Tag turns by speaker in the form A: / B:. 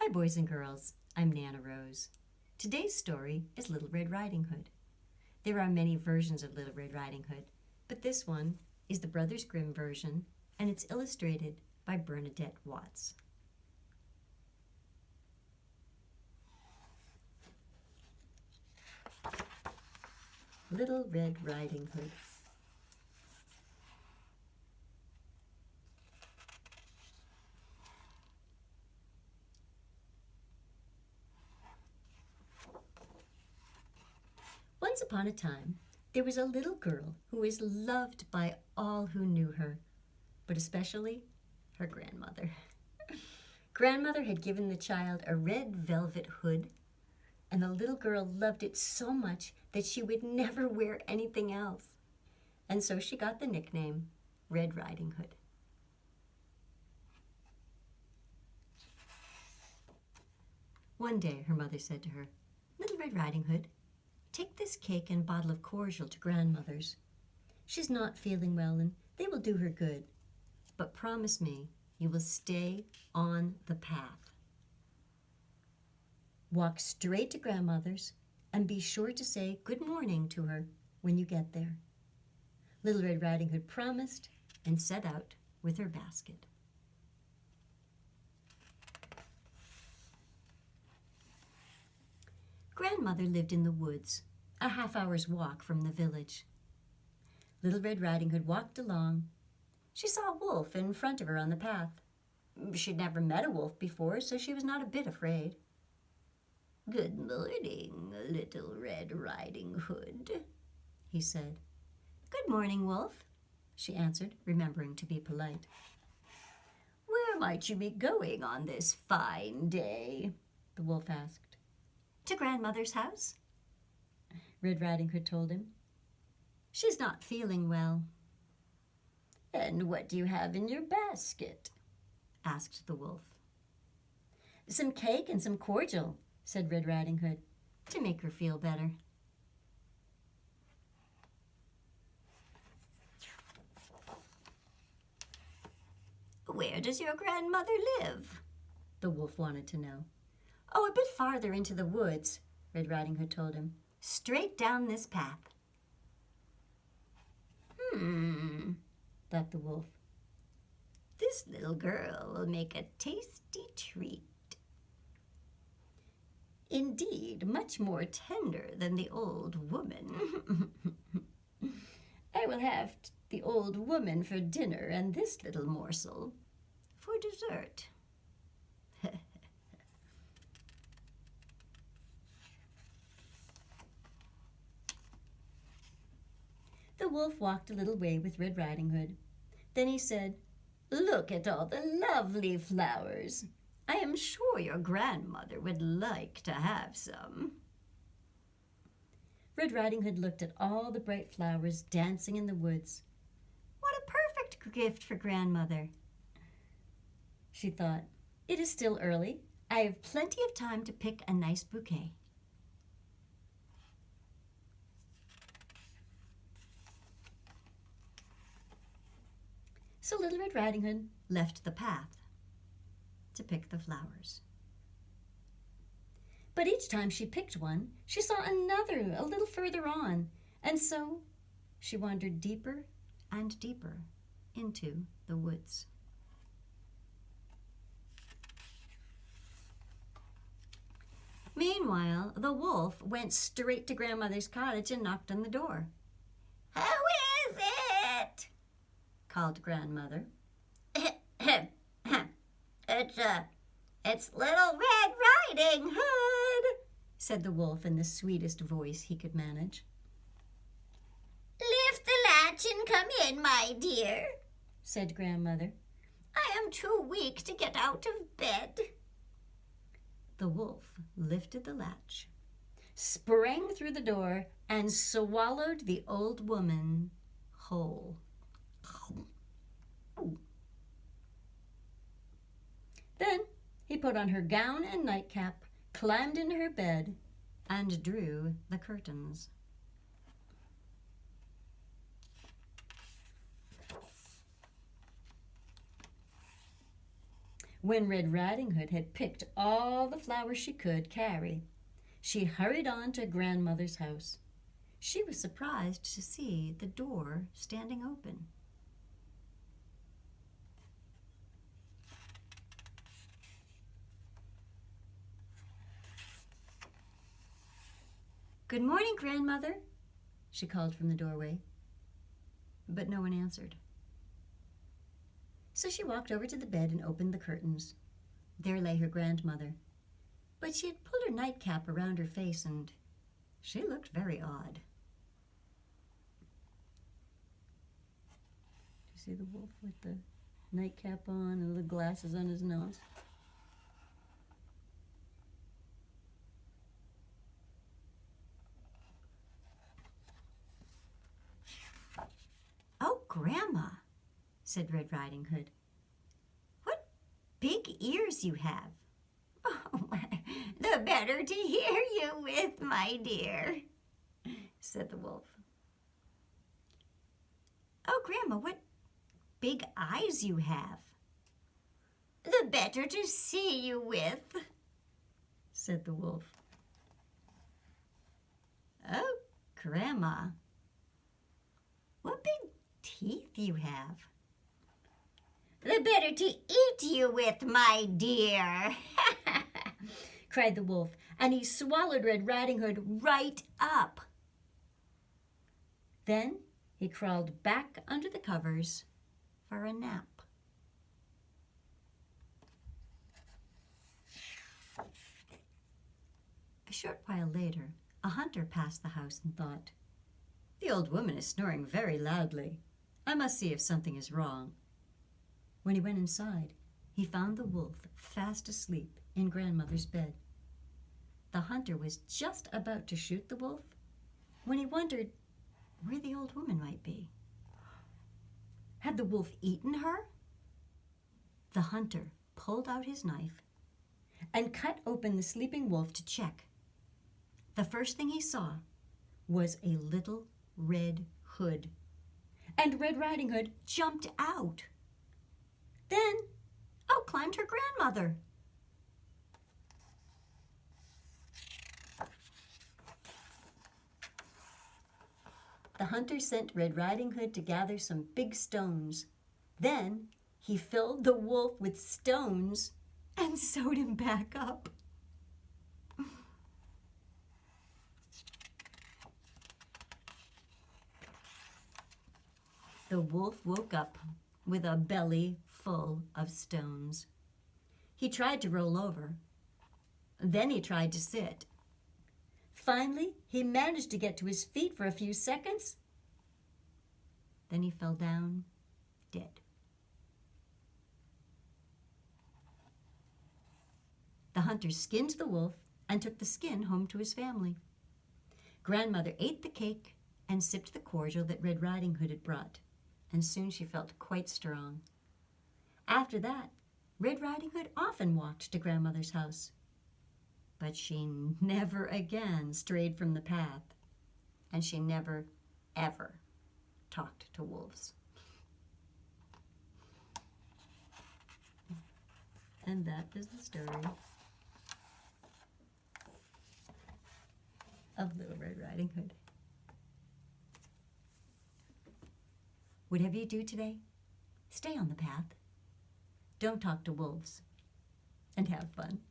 A: Hi, boys and girls. I'm Nana Rose. Today's story is Little Red Riding Hood. There are many versions of Little Red Riding Hood, but this one is the Brothers Grimm version, and it's illustrated by Bernadette Watts. Little Red Riding Hood. Once upon a time, there was a little girl who was loved by all who knew her, but especially her grandmother. Grandmother had given the child a red velvet hood, and the little girl loved it so much that she would never wear anything else. And so she got the nickname Red Riding Hood. One day, her mother said to her, "Little Red Riding Hood, take this cake and bottle of cordial to grandmother's. She's not feeling well and they will do her good. But promise me you will stay on the path. Walk straight to grandmother's and be sure to say good morning to her when you get there." Little Red Riding Hood promised and set out with her basket. Grandmother lived in the woods, a half-hour's walk from the village. Little Red Riding Hood walked along. She saw a wolf in front of her on the path. She'd never met a wolf before, so she was not a bit afraid. "Good morning, Little Red Riding Hood," he said. "Good morning, Wolf," she answered, remembering to be polite. "Where might you be going on this fine day?" the wolf asked. "To grandmother's house," Red Riding Hood told him. "She's not feeling well." "And what do you have in your basket?" asked the wolf. "Some cake and some cordial," said Red Riding Hood, "to make her feel better." "Where does your grandmother live?" the wolf wanted to know. "Oh, a bit farther into the woods," Red Riding Hood told him. "Straight down this path." Thought the wolf. "This little girl will make a tasty treat. Indeed, much more tender than the old woman. I will have the old woman for dinner and this little morsel for dessert." The wolf walked a little way with Red Riding Hood. Then he said, "Look at all the lovely flowers. I am sure your grandmother would like to have some." Red Riding Hood looked at all the bright flowers dancing in the woods. "What a perfect gift for grandmother," she thought. "It is still early. I have plenty of time to pick a nice bouquet." So Little Red Riding Hood left the path to pick the flowers. But each time she picked one, she saw another a little further on, and so she wandered deeper and deeper into the woods. Meanwhile, the wolf went straight to grandmother's cottage and knocked on the door. "Who is it?" called grandmother. It's Little Red Riding Hood," said the wolf in the sweetest voice he could manage. "Lift the latch and come in, my dear," said grandmother. "I am too weak to get out of bed." The wolf lifted the latch, sprang through the door, and swallowed the old woman whole. Then he put on her gown and nightcap, climbed into her bed, and drew the curtains. When Red Riding Hood had picked all the flowers she could carry, she hurried on to grandmother's house. She was surprised to see the door standing open. "Good morning, grandmother," she called from the doorway. But no one answered. So she walked over to the bed and opened the curtains. There lay her grandmother, but she had pulled her nightcap around her face and she looked very odd. Do you see the wolf with the nightcap on and the glasses on his nose? "Oh, Grandma," said Red Riding Hood, "what big ears you have." "Oh, the better to hear you with, my dear," said the wolf. "Oh, Grandma, what big eyes you have." "The better to see you with," said the wolf. "Oh, Grandma, what big teeth you have." "The better to eat you with, my dear," cried the wolf, and he swallowed Red Riding Hood right up. Then he crawled back under the covers for a nap. A short while later, a hunter passed the house and thought, "The old woman is snoring very loudly. I must see if something is wrong." When he went inside, he found the wolf fast asleep in grandmother's bed. The hunter was just about to shoot the wolf when he wondered where the old woman might be. Had the wolf eaten her? The hunter pulled out his knife and cut open the sleeping wolf to check. The first thing he saw was a little red hood, and Red Riding Hood jumped out. Then out climbed her grandmother. The hunter sent Red Riding Hood to gather some big stones. Then he filled the wolf with stones and sewed him back up. The wolf woke up with a belly full of stones. He tried to roll over. Then he tried to sit. Finally, he managed to get to his feet for a few seconds. Then he fell down dead. The hunter skinned the wolf and took the skin home to his family. Grandmother ate the cake and sipped the cordial that Red Riding Hood had brought, and soon she felt quite strong. After that, Red Riding Hood often walked to grandmother's house, but she never again strayed from the path, and she never, ever talked to wolves. And that is the story of Little Red Riding Hood. Whatever you do today, stay on the path. Don't talk to wolves, and have fun.